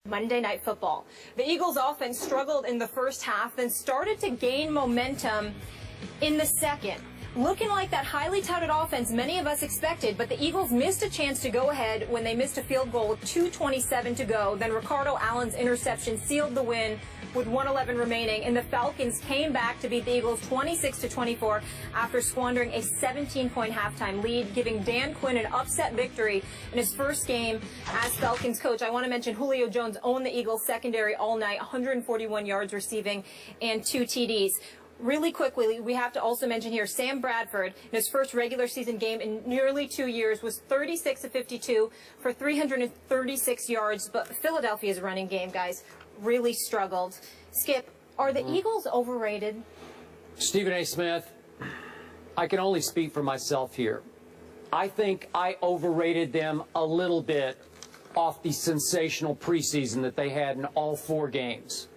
Monday Night Football. The Eagles' offense struggled in the first half, then started to gain momentum in the second. Looking like that highly touted offense many of us expected, but the Eagles missed a chance to go ahead when they missed a field goal with 2:27 to go. Then Ricardo Allen's interception sealed the win with 1:11 remaining, and the Falcons came back to beat the Eagles 26-24 after squandering a 17-point halftime lead, giving Dan Quinn an upset victory in his first game as Falcons coach. I want to mention Julio Jones owned the Eagles secondary all night, 141 yards receiving and 2 TDs. Really quickly, we have to also mention here, Sam Bradford, in his first regular season game in nearly 2 years, was 36 of 52 for 336 yards. But Philadelphia's running game, guys, really struggled. Skip, are the Eagles overrated? Stephen A. Smith, I can only speak for myself here. I think I overrated them a little bit off the sensational preseason that they had in all 4 games.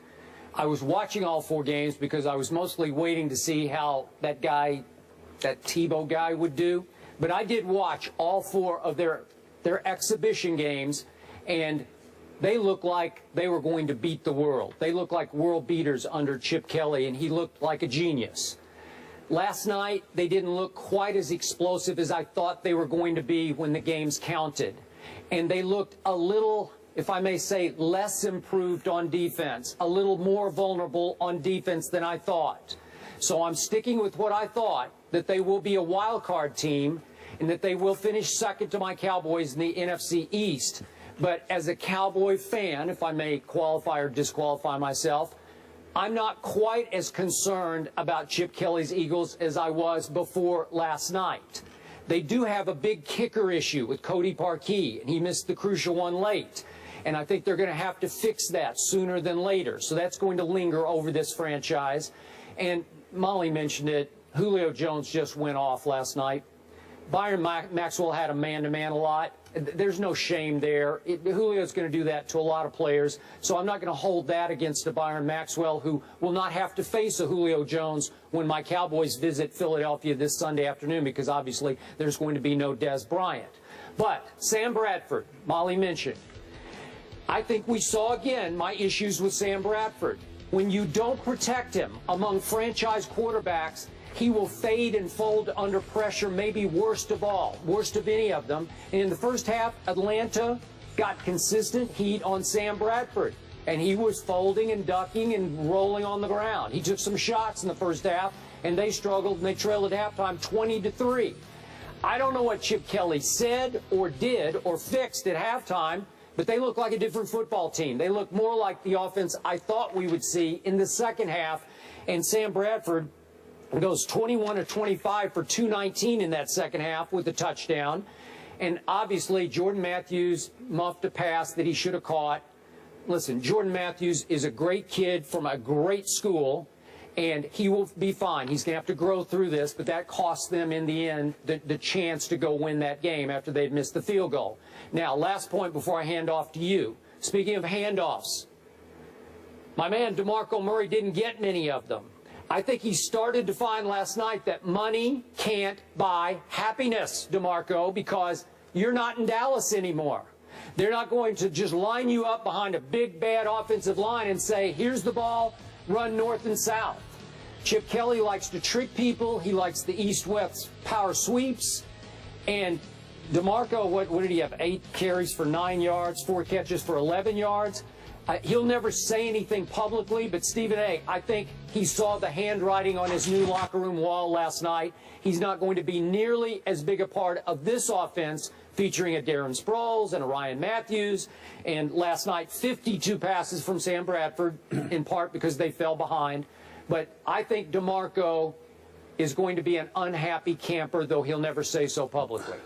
I was watching all 4 games because I was mostly waiting to see how that guy, that Tebow guy, would do. But I did watch all 4 of their exhibition games, and they looked like they were going to beat the world. They looked like world beaters under Chip Kelly, and he looked like a genius. Last night, they didn't look quite as explosive as I thought they were going to be when the games counted. And they looked a little, if I may say, less improved on defense, a little more vulnerable on defense than I thought. So I'm sticking with what I thought, that they will be a wild card team and that they will finish second to my Cowboys in the NFC East. But as a Cowboy fan, if I may qualify or disqualify myself, I'm not quite as concerned about Chip Kelly's Eagles as I was before last night. They do have a big kicker issue with Cody Parkey, and he missed the crucial one late. And I think they're going to have to fix that sooner than later. So that's going to linger over this franchise. And Molly mentioned it. Julio Jones just went off last night. Byron Maxwell had a man-to-man a lot. There's no shame there. Julio's going to do that to a lot of players. So I'm not going to hold that against a Byron Maxwell, who will not have to face a Julio Jones when my Cowboys visit Philadelphia this Sunday afternoon, because obviously there's going to be no Dez Bryant. But Sam Bradford, Molly mentioned, I think we saw again my issues with Sam Bradford. When you don't protect him among franchise quarterbacks, he will fade and fold under pressure, maybe worst of all, worst of any of them. And in the first half, Atlanta got consistent heat on Sam Bradford, and he was folding and ducking and rolling on the ground. He took some shots in the first half, and they struggled, and they trailed at halftime 20-3. I don't know what Chip Kelly said or did or fixed at halftime, but they look like a different football team. They look more like the offense I thought we would see in the second half, and Sam Bradford goes 21-25 for 219 in that second half with a touchdown. And obviously, Jordan Matthews muffed a pass that he should have caught. Listen, Jordan Matthews is a great kid from a great school, and he will be fine. He's going to have to grow through this, but that cost them in the end the chance to go win that game after they'd missed the field goal. Now, last point before I hand off to you. Speaking of handoffs, my man DeMarco Murray didn't get many of them. I think he started to find last night that money can't buy happiness, DeMarco, because you're not in Dallas anymore. They're not going to just line you up behind a big, bad offensive line and say, here's the ball, run north and south. Chip Kelly likes to trick people. He likes the east-west power sweeps. And DeMarco, what did he have, 8 carries for 9 yards, 4 catches for 11 yards? He'll never say anything publicly, but Stephen A., I think he saw the handwriting on his new locker room wall last night. He's not going to be nearly as big a part of this offense featuring a Darren Sproles and a Ryan Matthews. And last night, 52 passes from Sam Bradford, in part because they fell behind. But I think DeMarco is going to be an unhappy camper, though he'll never say so publicly.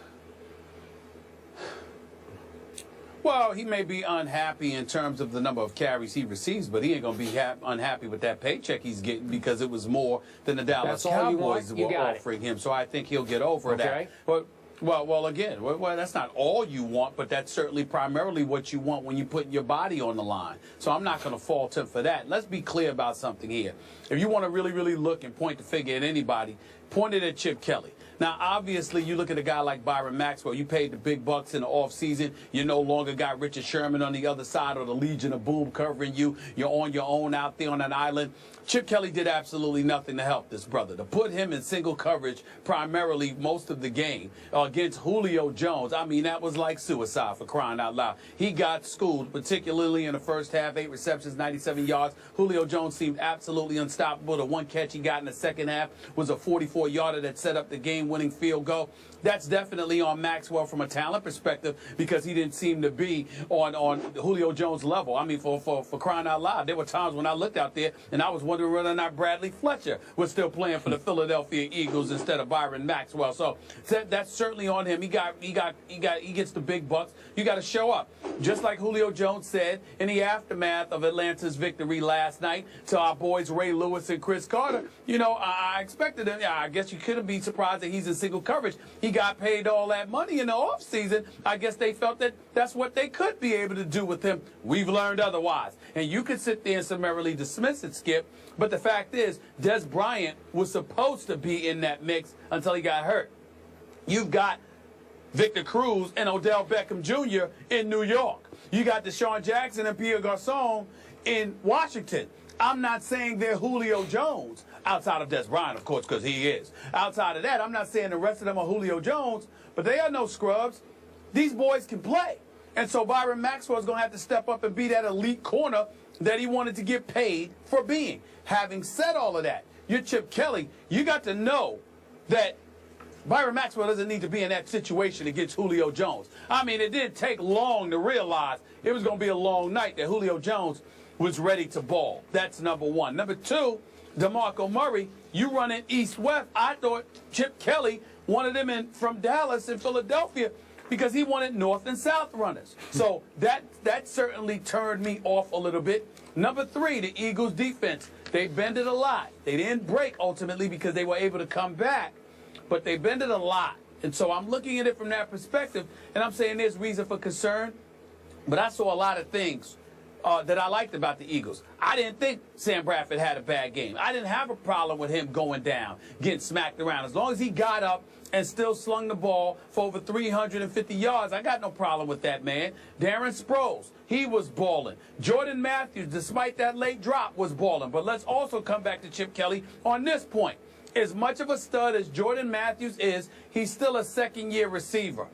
Well, he may be unhappy in terms of the number of carries he receives, but he ain't going to be unhappy with that paycheck he's getting, because it was more than the Dallas Cowboys were offering him. So I think he'll get over that. But well, again, that's not all you want, but that's certainly primarily what you want when you put your body on the line. So I'm not going to fault him for that. Let's be clear about something here. If you want to really, really look and point the finger at anybody, point it at Chip Kelly. Now, obviously, you look at a guy like Byron Maxwell. You paid the big bucks in the offseason. You no longer got Richard Sherman on the other side or the Legion of Boom covering you. You're on your own out there on an island. Chip Kelly did absolutely nothing to help this brother. To put him in single coverage primarily most of the game against Julio Jones, I mean, that was like suicide, for crying out loud. He got schooled, particularly in the first half, 8 receptions, 97 yards. Julio Jones seemed absolutely unstoppable. The one catch he got in the second half was a 44-yarder that set up the game-winning field goal. That's definitely on Maxwell from a talent perspective because he didn't seem to be on Julio Jones' level. I mean, for crying out loud, there were times when I looked out there and I was wondering whether or not Bradley Fletcher was still playing for the Philadelphia Eagles instead of Byron Maxwell. So that's certainly on him. He gets the big bucks. You got to show up. Just like Julio Jones said in the aftermath of Atlanta's victory last night to our boys Ray Lewis and Chris Carter, you know, I expected him. Yeah, I guess you couldn't be surprised that he's in single coverage. He got paid all that money in the offseason. I guess they felt that that's what they could be able to do with him. We've learned otherwise. And you could sit there and summarily dismiss it, Skip, but the fact is, Des Bryant was supposed to be in that mix until he got hurt. You've got Victor Cruz and Odell Beckham Jr. in New York. You got Deshaun Jackson and Pierre Garçon in Washington. I'm not saying they're Julio Jones, outside of Des Bryant, of course, because he is. Outside of that, I'm not saying the rest of them are Julio Jones, but they are no scrubs. These boys can play. And so Byron Maxwell is going to have to step up and be that elite corner that he wanted to get paid for being. Having said all of that, you're Chip Kelly. You got to know that Byron Maxwell doesn't need to be in that situation against Julio Jones. I mean, it didn't take long to realize it was going to be a long night that Julio Jones was ready to ball. That's number one. Number two, DeMarco Murray, you running east-west. I thought Chip Kelly wanted him in from Dallas and Philadelphia because he wanted north and south runners. So that certainly turned me off a little bit. Number three, the Eagles' defense. They bended a lot. They didn't break ultimately because they were able to come back, but they bended a lot. And so I'm looking at it from that perspective, and I'm saying there's reason for concern, but I saw a lot of things that I liked about the Eagles. I didn't think Sam Bradford had a bad game. I didn't have a problem with him going down, getting smacked around. As long as he got up and still slung the ball for over 350 yards, I got no problem with that, man. Darren Sproles, he was balling. Jordan Matthews, despite that late drop, was balling. But let's also come back to Chip Kelly on this point. As much of a stud as Jordan Matthews is, he's still a second-year receiver.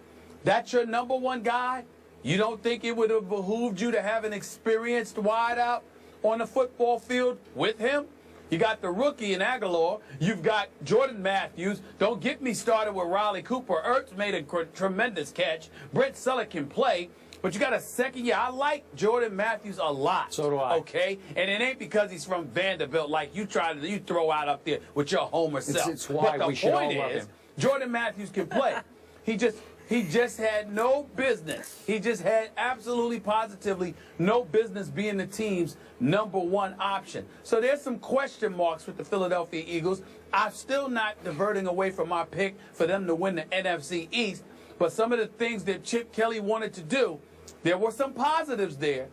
That's your number one guy? You don't think it would have behooved you to have an experienced wideout on the football field with him? You got the rookie in Aguilar. You've got Jordan Matthews. Don't get me started with Riley Cooper. Ertz made a tremendous catch. Brett Selleck can play. But you got a second year. I like Jordan Matthews a lot. So do I. Okay? And it ain't because he's from Vanderbilt like you throw out up there with your homer self. It's why we should all love him. Jordan Matthews can play. He just had no business. He just had absolutely positively no business being the team's number one option. So there's some question marks with the Philadelphia Eagles. I'm still not diverting away from my pick for them to win the NFC East. But some of the things that Chip Kelly wanted to do, there were some positives there.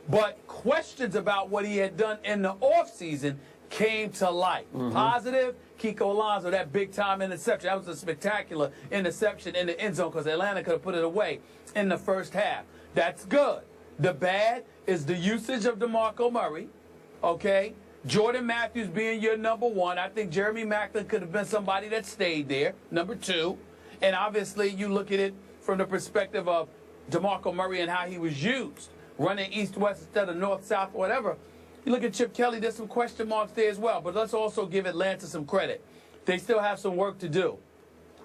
But questions about what he had done in the offseason came to light. Positive, Kiko Alonso, that big-time interception. That was a spectacular interception in the end zone because Atlanta could have put it away in the first half. That's good. The bad is the usage of DeMarco Murray, okay? Jordan Matthews being your number one. I think Jeremy Maclin could have been somebody that stayed there, number two. And obviously you look at it from the perspective of DeMarco Murray and how he was used, running east-west instead of north-south or whatever. You look at Chip Kelly, there's some question marks there as well. But let's also give Atlanta some credit. They still have some work to do.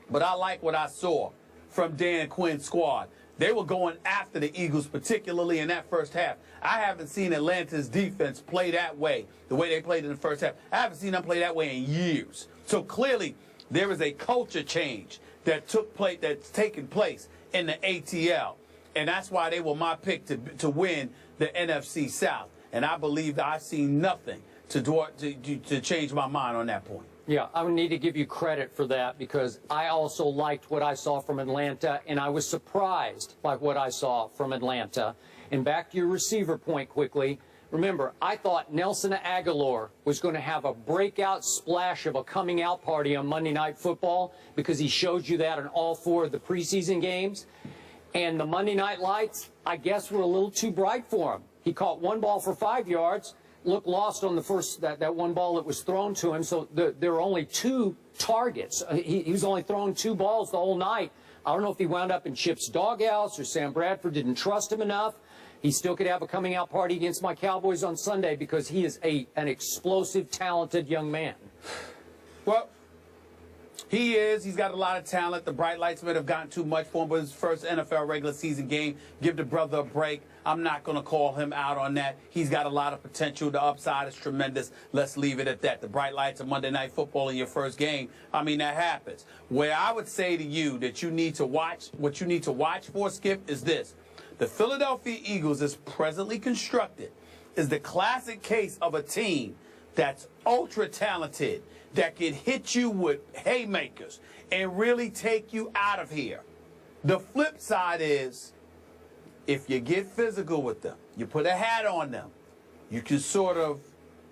But I like what I saw from Dan Quinn's squad. They were going after the Eagles, particularly in that first half. I haven't seen Atlanta's defense play that way, the way they played in the first half. I haven't seen them play that way in years. So clearly there is a culture change that's taken place in the ATL. And that's why they were my pick to win the NFC South. And I believe that I've seen nothing to change my mind on that point. Yeah, I would need to give you credit for that because I also liked what I saw from Atlanta, and I was surprised by what I saw from Atlanta. And back to your receiver point quickly, Remember, I thought Nelson Aguilar was going to have a breakout splash of a coming out party on Monday Night Football because he showed you that in all 4 of the preseason games. And the Monday Night Lights, I guess, were a little too bright for him. He caught 1 ball for 5 yards, looked lost on the first, that 1 ball that was thrown to him. So there were only 2 targets. He was only throwing 2 balls the whole night. I don't know if he wound up in Chip's doghouse or Sam Bradford didn't trust him enough. He still could have a coming out party against my Cowboys on Sunday because he is an explosive, talented young man. Well, he is. He's got a lot of talent. The bright lights might have gotten too much for him, but his first NFL regular season game. Give the brother a break. I'm not going to call him out on that. He's got a lot of potential. The upside is tremendous. Let's leave it at that. The bright lights of Monday Night Football in your first game, I mean, that happens. Where I would say to you that you need to watch, what you need to watch for, Skip, is this. The Philadelphia Eagles, as presently constructed, is the classic case of a team that's ultra-talented, that can hit you with haymakers and really take you out of here. The flip side is, if you get physical with them, you put a hat on them, you can sort of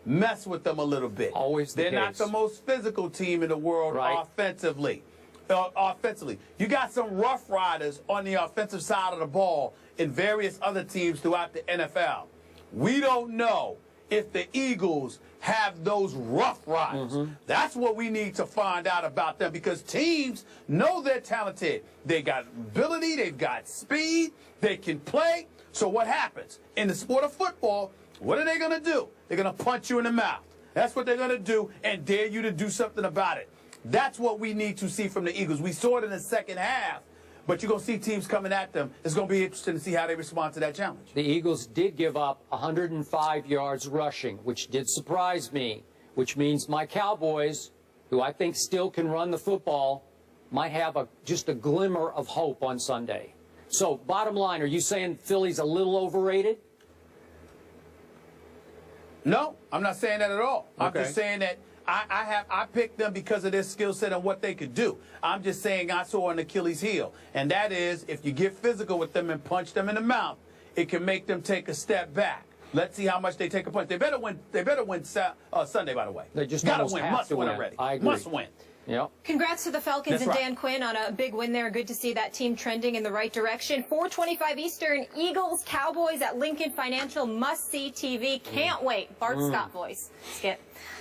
mess with them a little bit. Always the They're case. not the most physical team in the world offensively. You got some rough riders on the offensive side of the ball in various other teams throughout the NFL. We don't know if the Eagles have those rough riders. That's what we need to find out about them, because teams know they're talented. They got ability, they've got speed, they can play. So what happens? In the sport of football, what are they going to do? They're going to punch you in the mouth. That's what they're going to do and dare you to do something about it. That's what we need to see from the Eagles. We saw it in the second half, but you're going to see teams coming at them. It's going to be interesting to see how they respond to that challenge. The Eagles did give up 105 yards rushing, which did surprise me, which means my Cowboys, who I think still can run the football, might have just a glimmer of hope on Sunday. So, bottom line, are you saying Philly's a little overrated? No, I'm not saying that at all. Okay. I'm just saying that I picked them because of their skill set and what they could do. I'm just saying I saw an Achilles heel, and that is if you get physical with them and punch them in the mouth, it can make them take a step back. Let's see how much they take a punch. They better win. They better win Sunday, by the way. They just gotta almost win. have Must to win win. already. I agree. Must win. Yep. Congrats to the Falcons and right. Dan Quinn on a big win there. Good to see that team trending in the right direction. 4:25 Eastern, Eagles, Cowboys at Lincoln Financial. Must-see TV. Can't wait. Bart Scott voice. Skip.